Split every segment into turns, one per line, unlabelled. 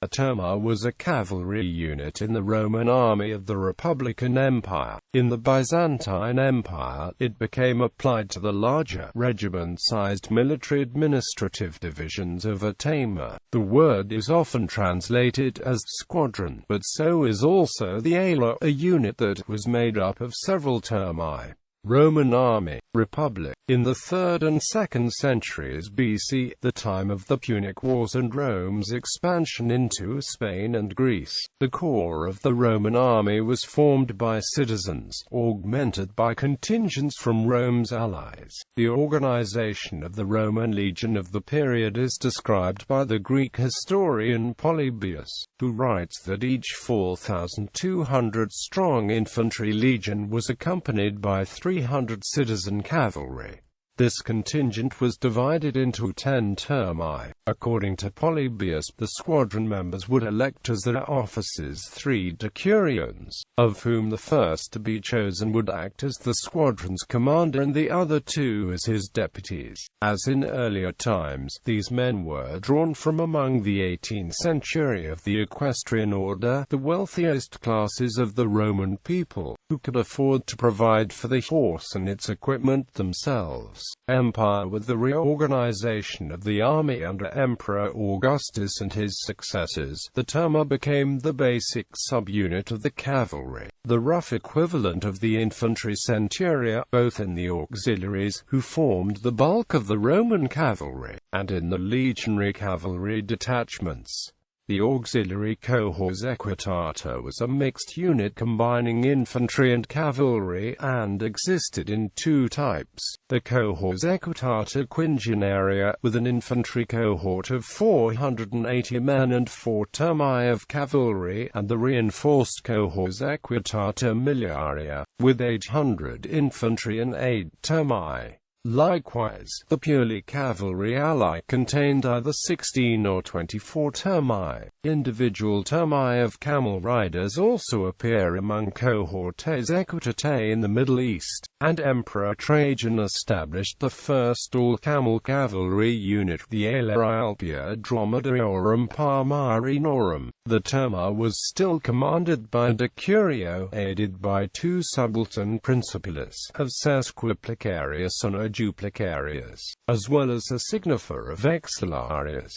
A turma was a cavalry unit in the Roman army of the Republican Empire. In the Byzantine Empire, it became applied to the larger, regiment-sized military administrative divisions of a thema. The word is often translated as squadron, but so is also the ala, a unit that was made up of several turmae. Roman army, Republic. In the 3rd and 2nd centuries BC, the time of the Punic Wars and Rome's expansion into Spain and Greece, the core of the Roman army was formed by citizens, augmented by contingents from Rome's allies. The organization of the Roman legion of the period is described by the Greek historian Polybius, who writes that each 4,200-strong infantry legion was accompanied by 300 citizen cavalry. This contingent was divided into 10 turmae. According to Polybius, the squadron members would elect as their officers 3 decurions, of whom the first to be chosen would act as the squadron's commander and the other 2 as his deputies. As in earlier times, these men were drawn from among the 18th century of the equestrian order, the wealthiest classes of the Roman people, who could afford to provide for the horse and its equipment themselves. Empire. With the reorganization of the army under Emperor Augustus and his successors, the turma became the basic subunit of the cavalry, the rough equivalent of the infantry centuria, both in the auxiliaries, who formed the bulk of the Roman cavalry, and in the legionary cavalry detachments. The auxiliary cohors equitata was a mixed unit combining infantry and cavalry, and existed in 2 types: the cohors equitata quingenaria, with an infantry cohort of 480 men and 4 turmae of cavalry, and the reinforced cohors equitata miliaria, with 800 infantry and 8 turmae. Likewise, the purely cavalry ally contained either 16 or 24 turmae. Individual turmae of camel riders also appear among cohortes equitatae in the Middle East, and Emperor Trajan established the first all-camel cavalry unit, the ala Alpia Dromedariorum Parmarinorum. The turma was still commanded by a decurio, aided by 2 subaltern principales of sesquiplicarius and a duplicarius, as well as a signifer of exilarius.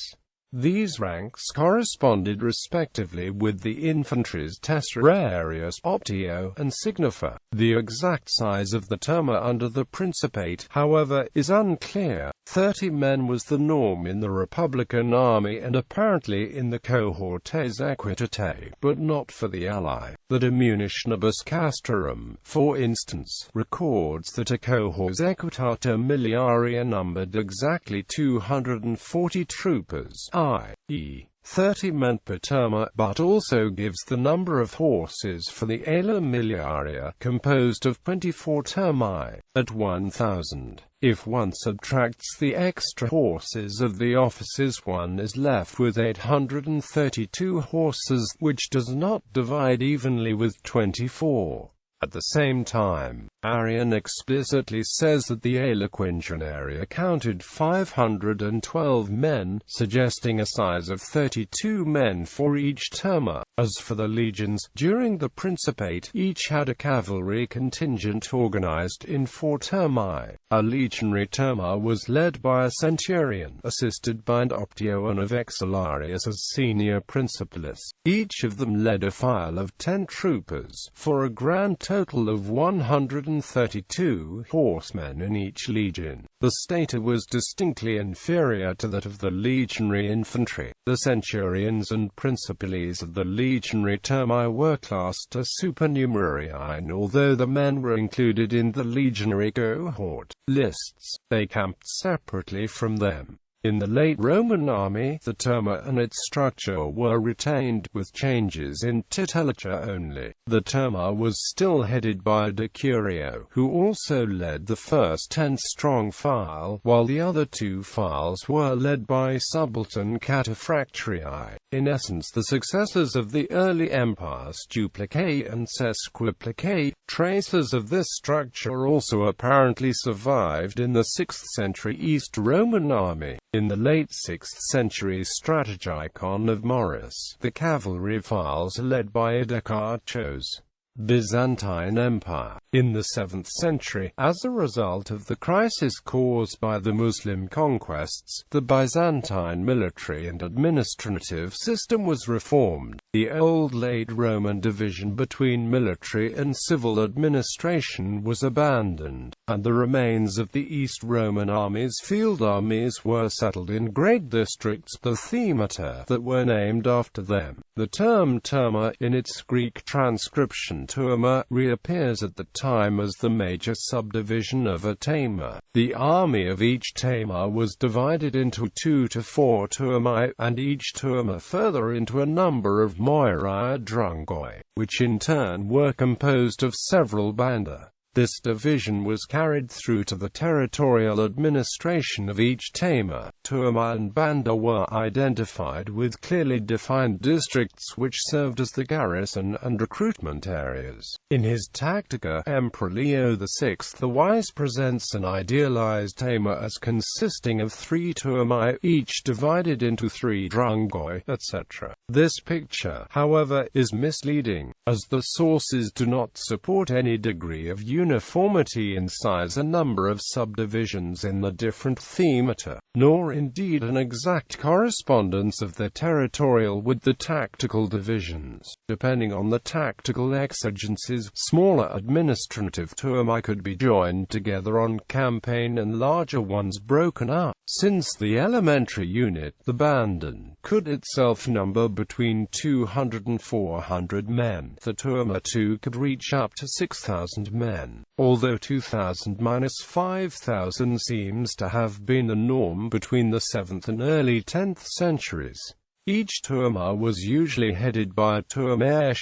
These ranks corresponded respectively with the infantry's tesserarius, optio, and signifer. The exact size of the turma under the Principate, however, is unclear. 30 men was the norm in the Republican army and apparently in the cohortes equitatae, but not for the ally. The De Munitionibus Castrorum, for instance, records that a cohors equitata miliaria numbered exactly 240 troopers, i.e. 30 men per turma, but also gives the number of horses for the ala miliaria, composed of 24 turmae, at 1,000. If one subtracts the extra horses of the officers, one is left with 832 horses, which does not divide evenly with 24. At the same time, Arrian explicitly says that the ala quingenaria counted 512 men, suggesting a size of 32 men for each turma. As for the legions, during the Principate, each had a cavalry contingent organized in 4 turmae. A legionary turma was led by a centurion, assisted by an optio and of exilarius as senior principalis. Each of them led a file of 10 troopers, for a grand total of 132 horsemen in each legion. The stata was distinctly inferior to that of the legionary infantry. The centurions and principales of the legionary turmae were classed as supernumerarii, although the men were included in the legionary cohort lists, they camped separately from them. In the late Roman army, the turma and its structure were retained, with changes in titulature only. The turma was still headed by a decurio, who also led the first 10-strong file, while the other 2 files were led by subaltern cataphractii. in essence the successors of the early empires duplicae and sesquiplicae. Traces of this structure also apparently survived in the 6th century East Roman army. In the late 6th century strategicon of Maurus, the cavalry files are led by Edecachos. Byzantine Empire. In the 7th century, as a result of the crisis caused by the Muslim conquests, the Byzantine military and administrative system was reformed. The old late Roman division between military and civil administration was abandoned, and the remains of the East Roman armies, field armies, were settled in great districts, the themata, that were named after them. The term turma, in its Greek transcription turma, reappears at the time as the major subdivision of a thema. The army of each thema was divided into 2 to 4 turmae, and each turma further into a number of moirai drungoi, which in turn were composed of several banda. This division was carried through to the territorial administration of each thema. Turma and banda were identified with clearly defined districts which served as the garrison and recruitment areas. In his Tactica, Emperor Leo VI the Wise presents an idealized thema as consisting of 3 turmae, each divided into 3 drungoi, etc. This picture, however, is misleading, as the sources do not support any degree of uniformity in size and number of subdivisions in the different themata, nor indeed an exact correspondence of the territorial with the tactical divisions. Depending on the tactical exigencies, smaller administrative turmae could be joined together on campaign and larger ones broken up. Since the elementary unit, the bandan, could itself number between 200 and 400 men, the turma too could reach up to 6,000 men, although 2,000–5,000 seems to have been the norm between the 7th and early 10th centuries. Each turma was usually headed by a turmae.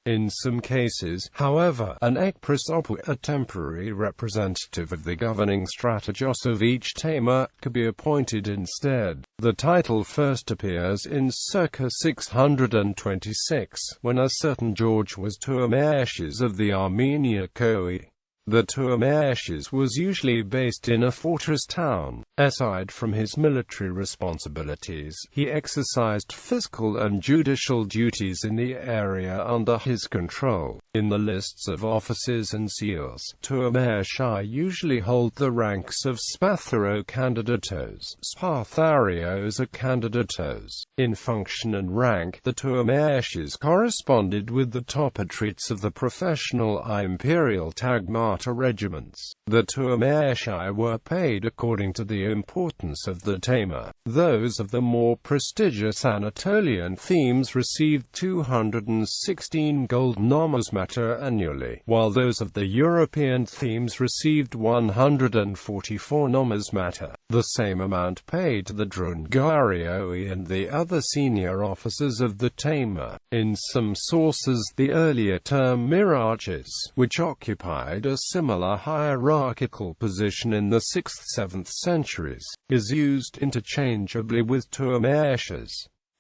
In some cases, however, an ekprosopo, a temporary representative of the governing strategos of each thema, could be appointed instead. The title first appears in circa 626, when a certain George was turmae of the Armenia Koi. The turmae was usually based in a fortress town. Aside from his military responsibilities, he exercised fiscal and judicial duties in the area under his control. In the lists of offices and seals, turmae usually hold the ranks of spatharo-candidatos. Spatharios are candidatos. In function and rank, the turmae corresponded with the topatrites of the professional imperial tagmata regiments. The turmae were paid according to the importance of the thema. Those of the more prestigious Anatolian themes received 216 gold numismata annually, while those of the European themes received 144 numismata. The same amount paid to the drungarioi and the other senior officers of the thema. In some sources, the earlier term mirages, which occupied a similar hierarchical position in the 6th–7th centuries, is used interchangeably with turmae.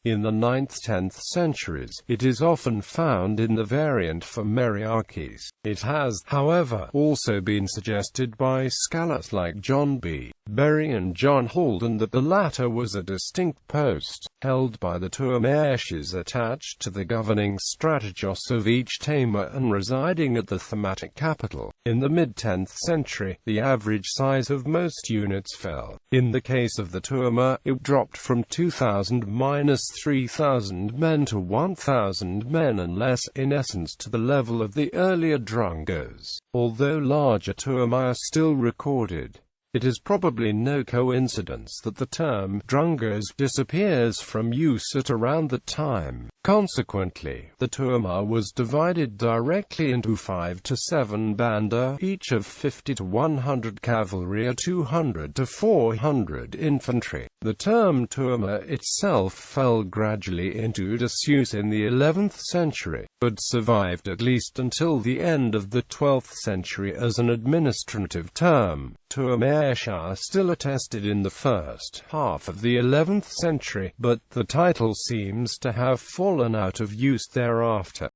In the 9th–10th centuries, it is often found in the variant for meriarches. It has, however, also been suggested by scholars like John B. Berry and John Halden that the latter was a distinct post, held by the turmae attached to the governing strategos of each thema and residing at the thematic capital. In the mid-10th century, the average size of most units fell. In the case of the turma, it dropped from 2,000–3,000 men to 1,000 men and less, in essence to the level of the earlier drungos, although larger turmae are still recorded. It is probably no coincidence that the term drungos disappears from use at around that time. Consequently, the turma was divided directly into 5 to 7 banda, each of 50 to 100 cavalry or 200 to 400 infantry. The term turma itself fell gradually into disuse in the 11th century, but survived at least until the end of the 12th century as an administrative term. Turmae are still attested in the first half of the 11th century, but the title seems to have fallen out of use thereafter.